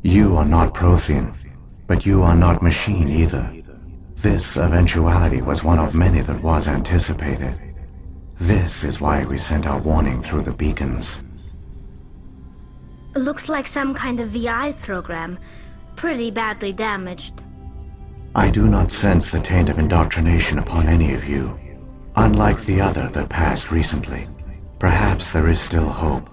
You are not Prothean, but you are not machine either. This eventuality was one of many that was anticipated. This is why we sent our warning through the beacons. Looks like some kind of VI program. Pretty badly damaged. I do not sense the taint of indoctrination upon any of you. Unlike the other that passed recently, perhaps there is still hope.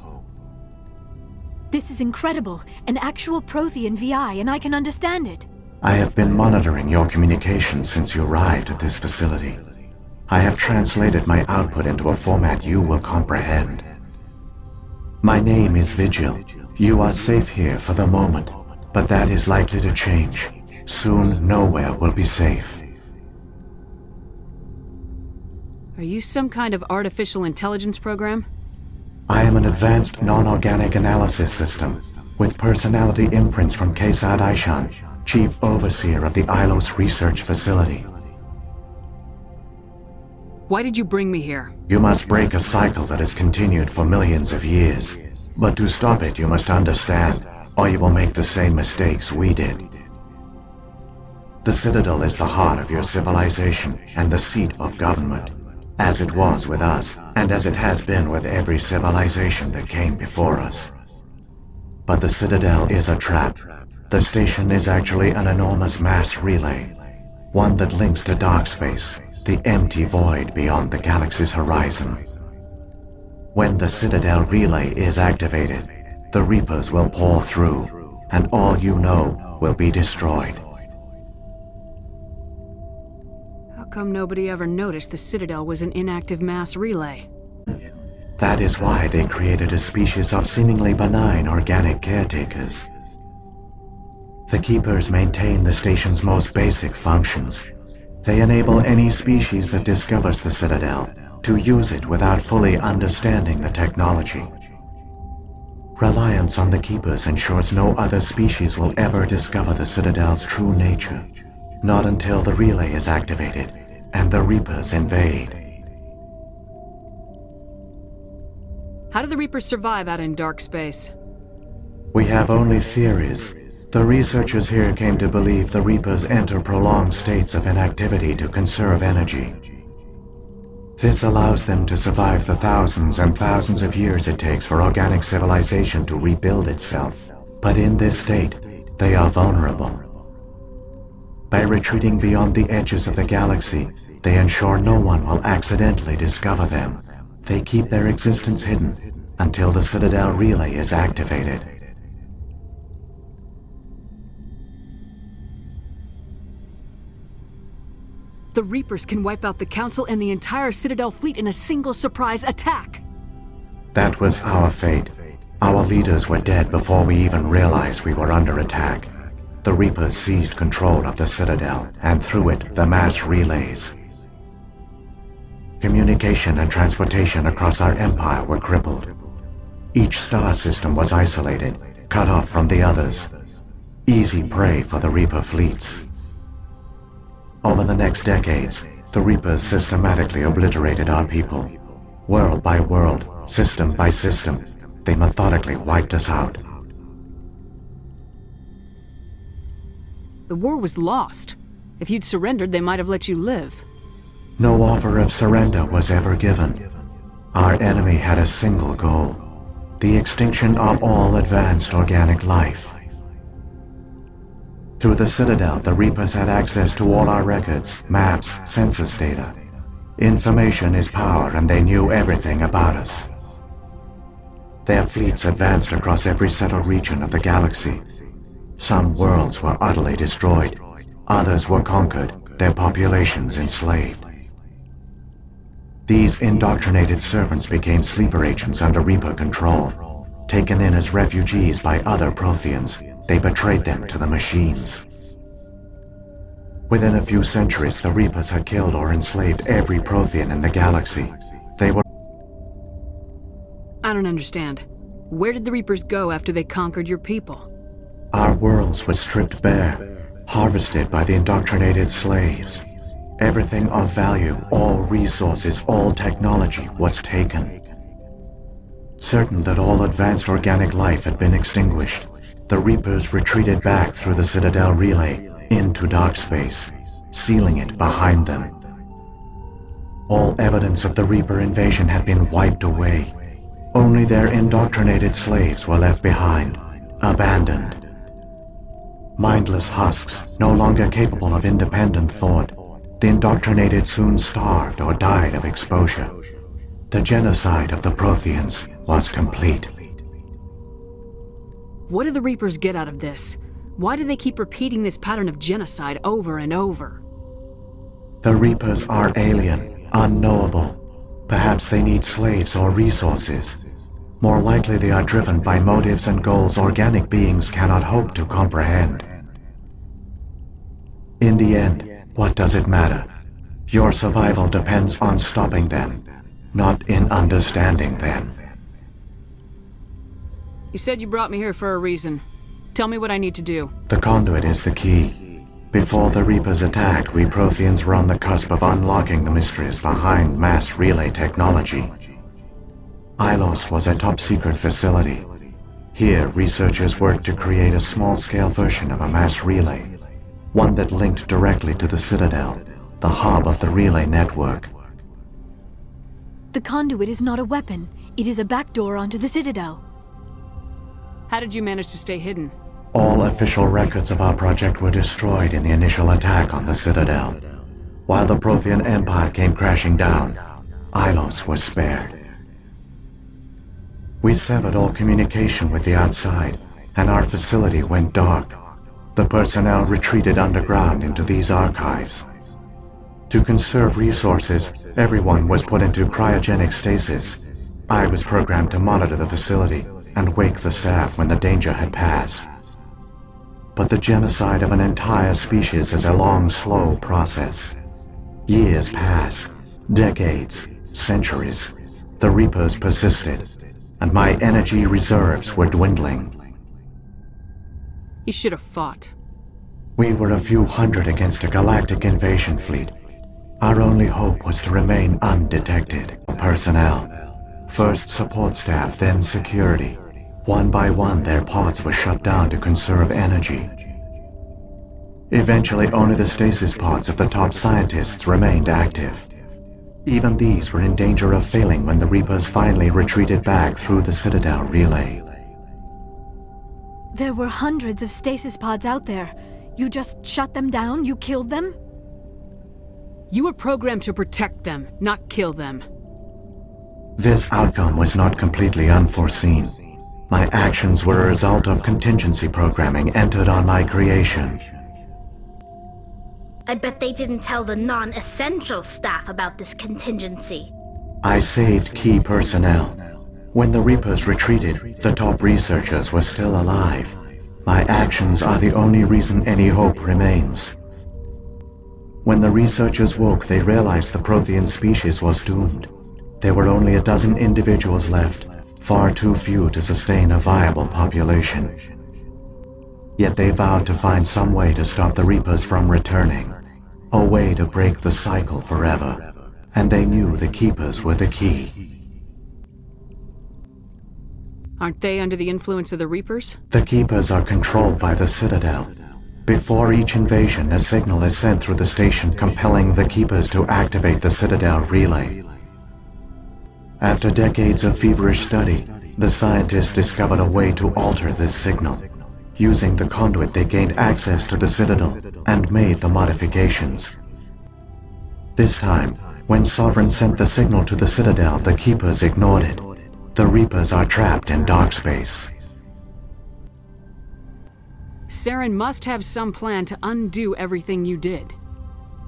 This is incredible. An actual Prothean VI, and I can understand it. I have been monitoring your communications since you arrived at this facility. I have translated my output into a format you will comprehend. My name is Vigil. You are safe here for the moment, but that is likely to change. Soon, nowhere will be safe. Are you some kind of artificial intelligence program? I am an advanced non-organic analysis system, with personality imprints from Kesad Aishan, Chief Overseer of the Ilos Research Facility. Why did you bring me here? You must break a cycle that has continued for millions of years. But to stop it, you must understand, or you will make the same mistakes we did. The Citadel is the heart of your civilization and the seat of government, as it was with us, and as it has been with every civilization that came before us. But the Citadel is a trap. The station is actually an enormous mass relay, one that links to dark space, the empty void beyond the galaxy's horizon. When the Citadel relay is activated, the Reapers will pour through, and all you know will be destroyed. How come nobody ever noticed the Citadel was an inactive mass relay? That is why they created a species of seemingly benign organic caretakers. The Keepers maintain the station's most basic functions. They enable any species that discovers the Citadel to use it without fully understanding the technology. Reliance on the Keepers ensures no other species will ever discover the Citadel's true nature, not until the relay is activated and the Reapers invade. How do the Reapers survive out in dark space? We have only theories. The researchers here came to believe the Reapers enter prolonged states of inactivity to conserve energy. This allows them to survive the thousands and thousands of years it takes for organic civilization to rebuild itself. But in this state, they are vulnerable. By retreating beyond the edges of the galaxy, they ensure no one will accidentally discover them. They keep their existence hidden until the Citadel relay is activated. The Reapers can wipe out the Council and the entire Citadel fleet in a single surprise attack! That was our fate. Our leaders were dead before we even realized we were under attack. The Reapers seized control of the Citadel, and through it, the mass relays. Communication and transportation across our empire were crippled. Each star system was isolated, cut off from the others. Easy prey for the Reaper fleets. Over the next decades, the Reapers systematically obliterated our people. World by world, system by system, they methodically wiped us out. The war was lost. If you'd surrendered, they might have let you live. No offer of surrender was ever given. Our enemy had a single goal: the extinction of all advanced organic life. Through the Citadel, the Reapers had access to all our records, maps, census data. Information is power, and they knew everything about us. Their fleets advanced across every settled region of the galaxy. Some worlds were utterly destroyed, others were conquered, their populations enslaved. These indoctrinated servants became sleeper agents under Reaper control. Taken in as refugees by other Protheans, they betrayed them to the machines. Within a few centuries, the Reapers had killed or enslaved every Prothean in the galaxy. They were I don't understand. Where did the Reapers go after they conquered your people? Our worlds were stripped bare, harvested by the indoctrinated slaves. Everything of value, all resources, all technology was taken. Certain that all advanced organic life had been extinguished, the Reapers retreated back through the Citadel relay into dark space, sealing it behind them. All evidence of the Reaper invasion had been wiped away. Only their indoctrinated slaves were left behind, abandoned. Mindless husks, no longer capable of independent thought, the indoctrinated soon starved or died of exposure. The genocide of the Protheans was complete. What do the Reapers get out of this? Why do they keep repeating this pattern of genocide over and over? The Reapers are alien, unknowable. Perhaps they need slaves or resources. More likely they are driven by motives and goals organic beings cannot hope to comprehend. In the end, what does it matter? Your survival depends on stopping them, not in understanding them. You said you brought me here for a reason. Tell me what I need to do. The conduit is the key. Before the Reapers attacked, we Protheans were on the cusp of unlocking the mysteries behind mass relay technology. Ilos was a top-secret facility. Here, researchers worked to create a small-scale version of a mass relay, one that linked directly to the Citadel, the hub of the relay network. The conduit is not a weapon. It is a backdoor onto the Citadel. How did you manage to stay hidden? All official records of our project were destroyed in the initial attack on the Citadel. While the Prothean Empire came crashing down, Ilos was spared. We severed all communication with the outside, and our facility went dark. The personnel retreated underground into these archives. To conserve resources, everyone was put into cryogenic stasis. I was programmed to monitor the facility and wake the staff when the danger had passed. But the genocide of an entire species is a long, slow process. Years passed, decades, centuries. The Reapers persisted, and my energy reserves were dwindling. You should have fought. We were a few hundred against a galactic invasion fleet. Our only hope was to remain undetected. Personnel. First support staff, then security. One by one, their pods were shut down to conserve energy. Eventually, only the stasis pods of the top scientists remained active. Even these were in danger of failing when the Reapers finally retreated back through the Citadel relay. There were hundreds of stasis pods out there. You just shut them down? You killed them? You were programmed to protect them, not kill them. This outcome was not completely unforeseen. My actions were a result of contingency programming entered on my creation. I bet they didn't tell the non-essential staff about this contingency. I saved key personnel. When the Reapers retreated, the top researchers were still alive. My actions are the only reason any hope remains. When the researchers woke, they realized the Prothean species was doomed. There were only a dozen individuals left, far too few to sustain a viable population. Yet they vowed to find some way to stop the Reapers from returning, a way to break the cycle forever, and they knew the Keepers were the key. Aren't they under the influence of the Reapers? The Keepers are controlled by the Citadel. Before each invasion, a signal is sent through the station compelling the Keepers to activate the Citadel relay. After decades of feverish study, the scientists discovered a way to alter this signal. Using the conduit, they gained access to the Citadel and made the modifications. This time, when Sovereign sent the signal to the Citadel, the Keepers ignored it. The Reapers are trapped in dark space. Saren must have some plan to undo everything you did.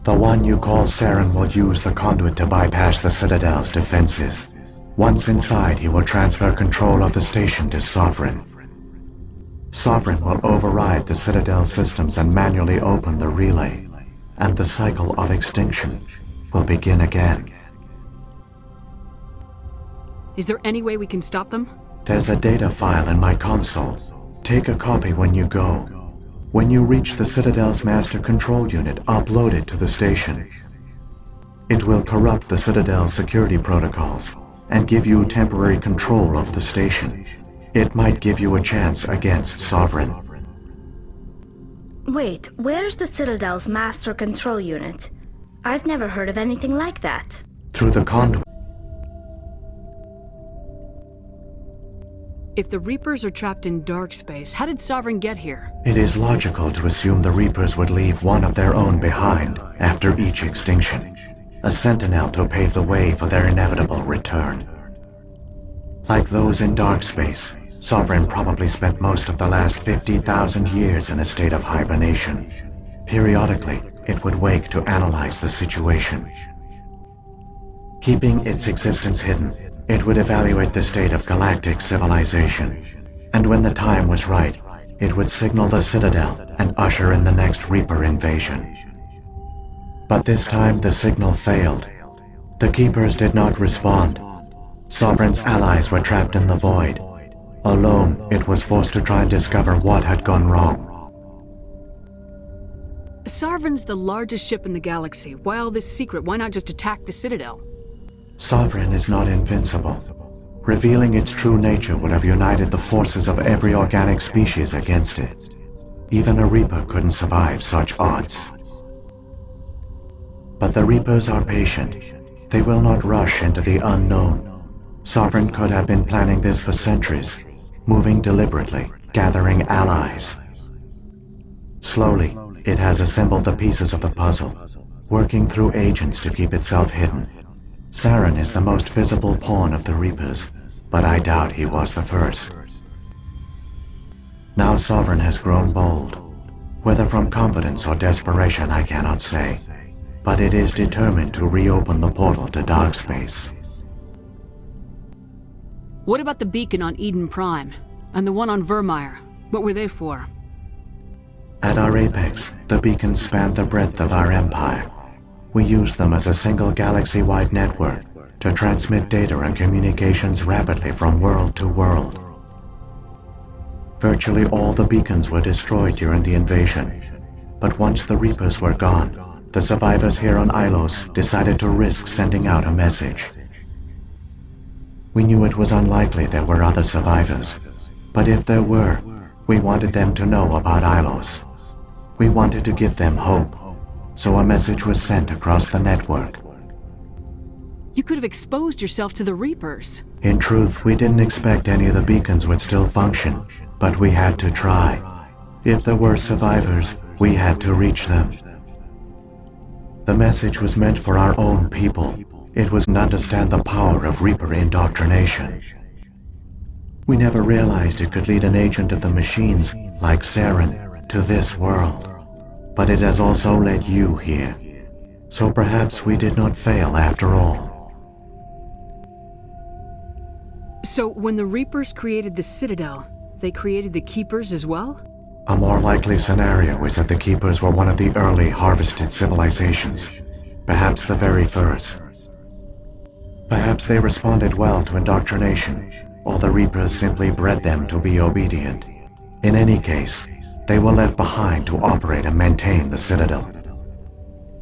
The one you call Saren will use the conduit to bypass the Citadel's defenses. Once inside, he will transfer control of the station to Sovereign. Sovereign will override the Citadel systems and manually open the relay, and the cycle of extinction will begin again. Is there any way we can stop them? There's a data file in my console. Take a copy when you go. When you reach the Citadel's master control unit, upload it to the station. It will corrupt the Citadel's security protocols and give you temporary control of the station. It might give you a chance against Sovereign. Wait, where's the Citadel's master control unit? I've never heard of anything like that. Through the conduit. If the Reapers are trapped in dark space, how did Sovereign get here? It is logical to assume the Reapers would leave one of their own behind after each extinction. A sentinel to pave the way for their inevitable return. Like those in dark space, Sovereign probably spent most of the last 50,000 years in a state of hibernation. Periodically, it would wake to analyze the situation. Keeping its existence hidden, it would evaluate the state of galactic civilization. And when the time was right, it would signal the Citadel and usher in the next Reaper invasion. But this time the signal failed. The Keepers did not respond. Sovereign's allies were trapped in the void. Alone, it was forced to try and discover what had gone wrong. Sovereign's the largest ship in the galaxy. Why all this secret? Why not just attack the Citadel? Sovereign is not invincible. Revealing its true nature would have united the forces of every organic species against it. Even a Reaper couldn't survive such odds. But the Reapers are patient. They will not rush into the unknown. Sovereign could have been planning this for centuries, moving deliberately, gathering allies. Slowly, it has assembled the pieces of the puzzle, working through agents to keep itself hidden. Saren is the most visible pawn of the Reapers, but I doubt he was the first. Now Sovereign has grown bold. Whether from confidence or desperation, I cannot say, but it is determined to reopen the portal to dark space. What about the beacon on Eden Prime? And the one on Vermeer? What were they for? At our apex, the beacons spanned the breadth of our empire. We used them as a single galaxy-wide network to transmit data and communications rapidly from world to world. Virtually all the beacons were destroyed during the invasion, but once the Reapers were gone, the survivors here on Ilos decided to risk sending out a message. We knew it was unlikely there were other survivors, but if there were, we wanted them to know about Ilos. We wanted to give them hope, so a message was sent across the network. You could have exposed yourself to the Reapers. In truth, we didn't expect any of the beacons would still function, but we had to try. If there were survivors, we had to reach them. The message was meant for our own people. It was to understand the power of Reaper indoctrination. We never realized it could lead an agent of the machines, like Saren, to this world. But it has also led you here. So perhaps we did not fail after all. So when the Reapers created the Citadel, they created the Keepers as well? A more likely scenario is that the Keepers were one of the early harvested civilizations, perhaps the very first. Perhaps they responded well to indoctrination, or the Reapers simply bred them to be obedient. In any case, they were left behind to operate and maintain the Citadel.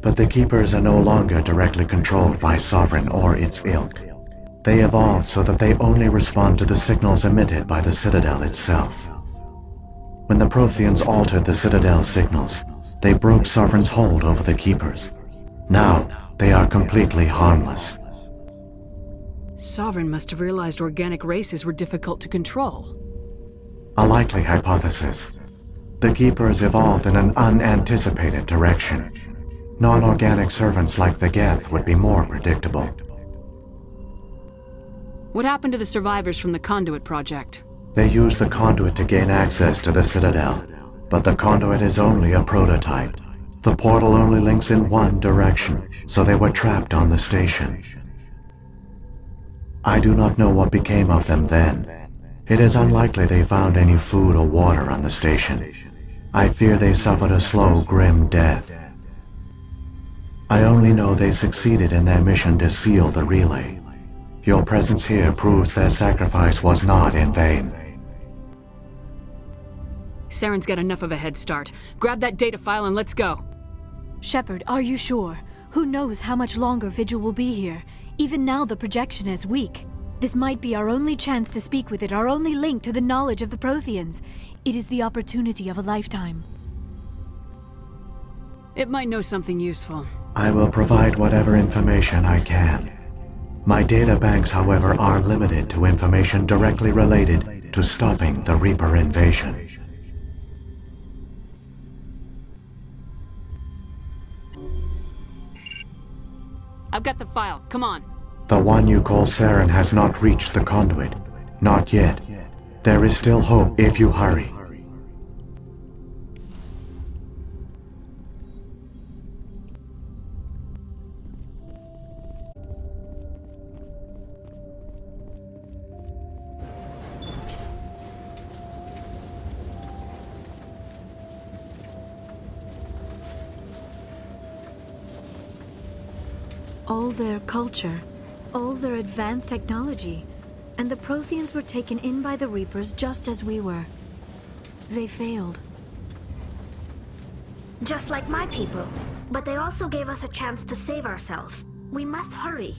But the Keepers are no longer directly controlled by Sovereign or its ilk. They evolved so that they only respond to the signals emitted by the Citadel itself. When the Protheans altered the Citadel's signals, they broke Sovereign's hold over the Keepers. Now, they are completely harmless. Sovereign must have realized organic races were difficult to control. A likely hypothesis. The Keepers evolved in an unanticipated direction. Non-organic servants like the Geth would be more predictable. What happened to the survivors from the Conduit project? They used the conduit to gain access to the Citadel, but the conduit is only a prototype. The portal only links in one direction, so they were trapped on the station. I do not know what became of them then. It is unlikely they found any food or water on the station. I fear they suffered a slow, grim death. I only know they succeeded in their mission to seal the relay. Your presence here proves their sacrifice was not in vain. Saren's got enough of a head start. Grab that data file and let's go. Shepard, are you sure? Who knows how much longer Vigil will be here? Even now the projection is weak. This might be our only chance to speak with it, our only link to the knowledge of the Protheans. It is the opportunity of a lifetime. It might know something useful. I will provide whatever information I can. My data banks, however, are limited to information directly related to stopping the Reaper invasion. I've got the file. Come on. The one you call Saren has not reached the conduit. Not yet. There is still hope if you hurry. All their culture, all their advanced technology, and the Protheans were taken in by the Reapers just as we were. They failed. Just like my people. But they also gave us a chance to save ourselves. We must hurry.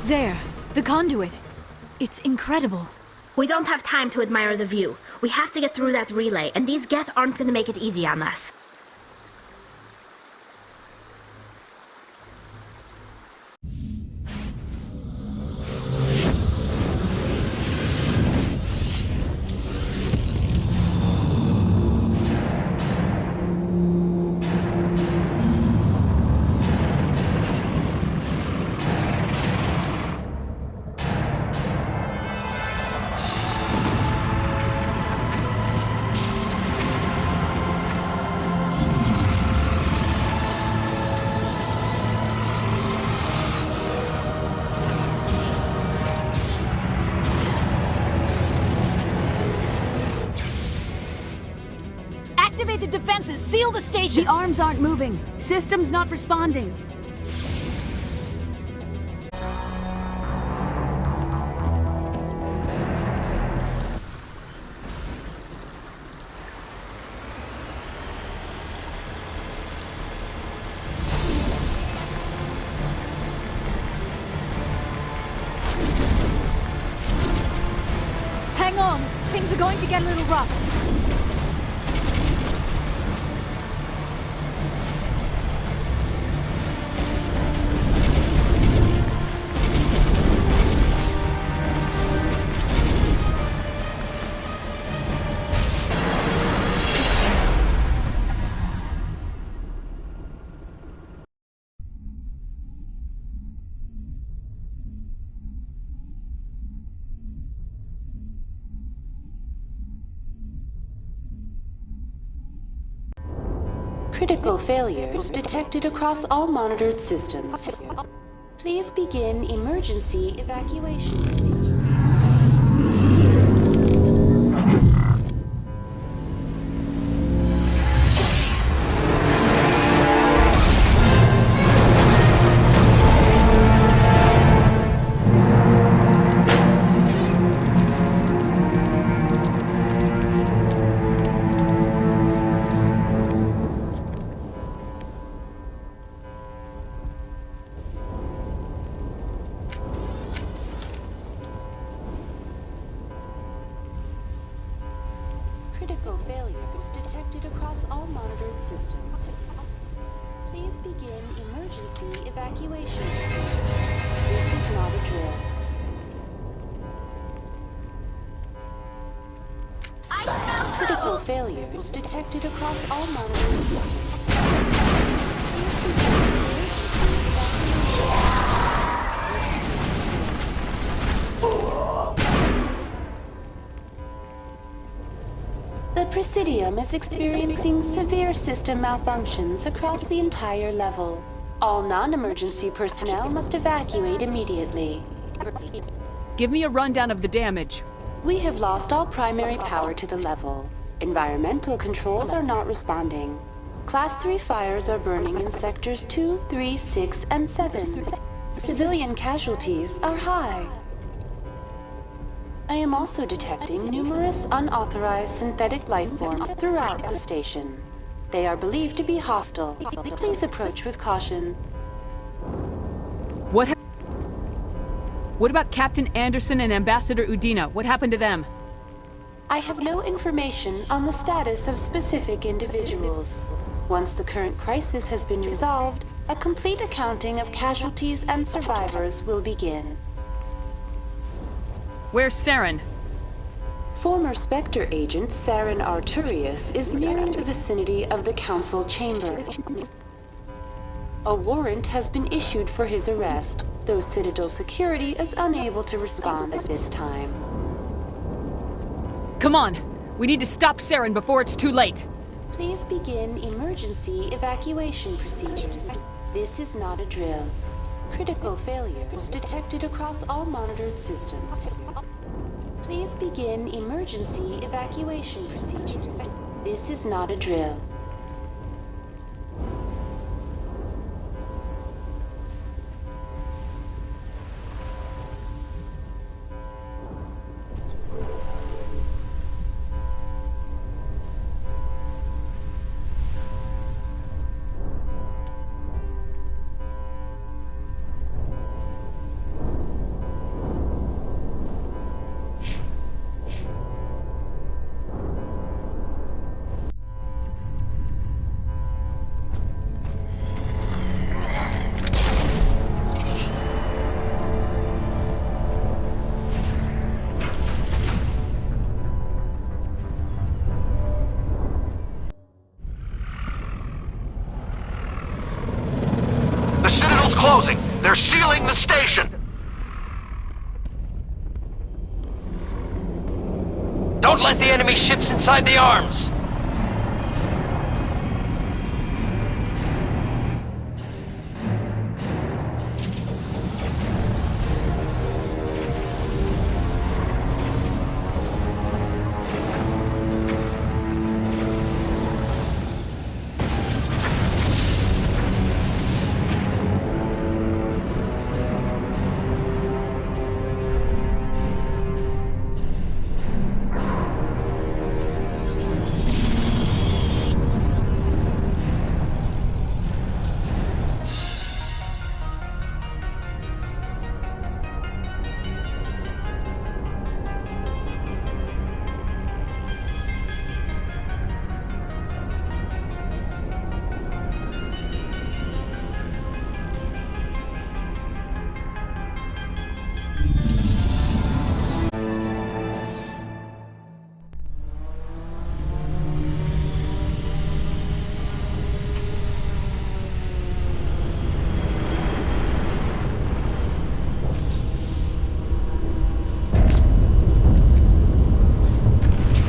There, the conduit. It's incredible. We don't have time to admire the view. We have to get through that relay, and these Geth aren't gonna make it easy on us. Activate the defenses! Seal the station! The arms aren't moving. System's not responding. Hang on! Things are going to get a little rough. Critical failures detected across all monitored systems. Please begin emergency evacuation procedure. Critical failures detected across all monitored systems. Please begin emergency evacuation procedure. This is not a drill. Critical failures detected across all monitored systems. Please begin emergency evacuation. The Presidium is experiencing severe system malfunctions across the entire level. All non-emergency personnel must evacuate immediately. Give me a rundown of the damage. We have lost all primary power to the level. Environmental controls are not responding. Class 3 fires are burning in sectors 2, 3, 6, and 7. Civilian casualties are high. I am also detecting numerous unauthorized synthetic life forms throughout the station. They are believed to be hostile. Please approach with caution. What about Captain Anderson and Ambassador Udina? What happened to them? I have no information on the status of specific individuals. Once the current crisis has been resolved, a complete accounting of casualties and survivors will begin. Where's Saren? Former Spectre agent Saren Arturius is nearing the vicinity of the Council chamber. A warrant has been issued for his arrest, though Citadel security is unable to respond at this time. Come on! We need to stop Saren before it's too late! Please begin emergency evacuation procedures. This is not a drill. Critical failures detected across all monitored systems. Please begin emergency evacuation procedures. This is not a drill. They're sealing the station! Don't let the enemy ships inside the arms!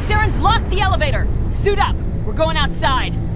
Saren's locked the elevator! Suit up! We're going outside!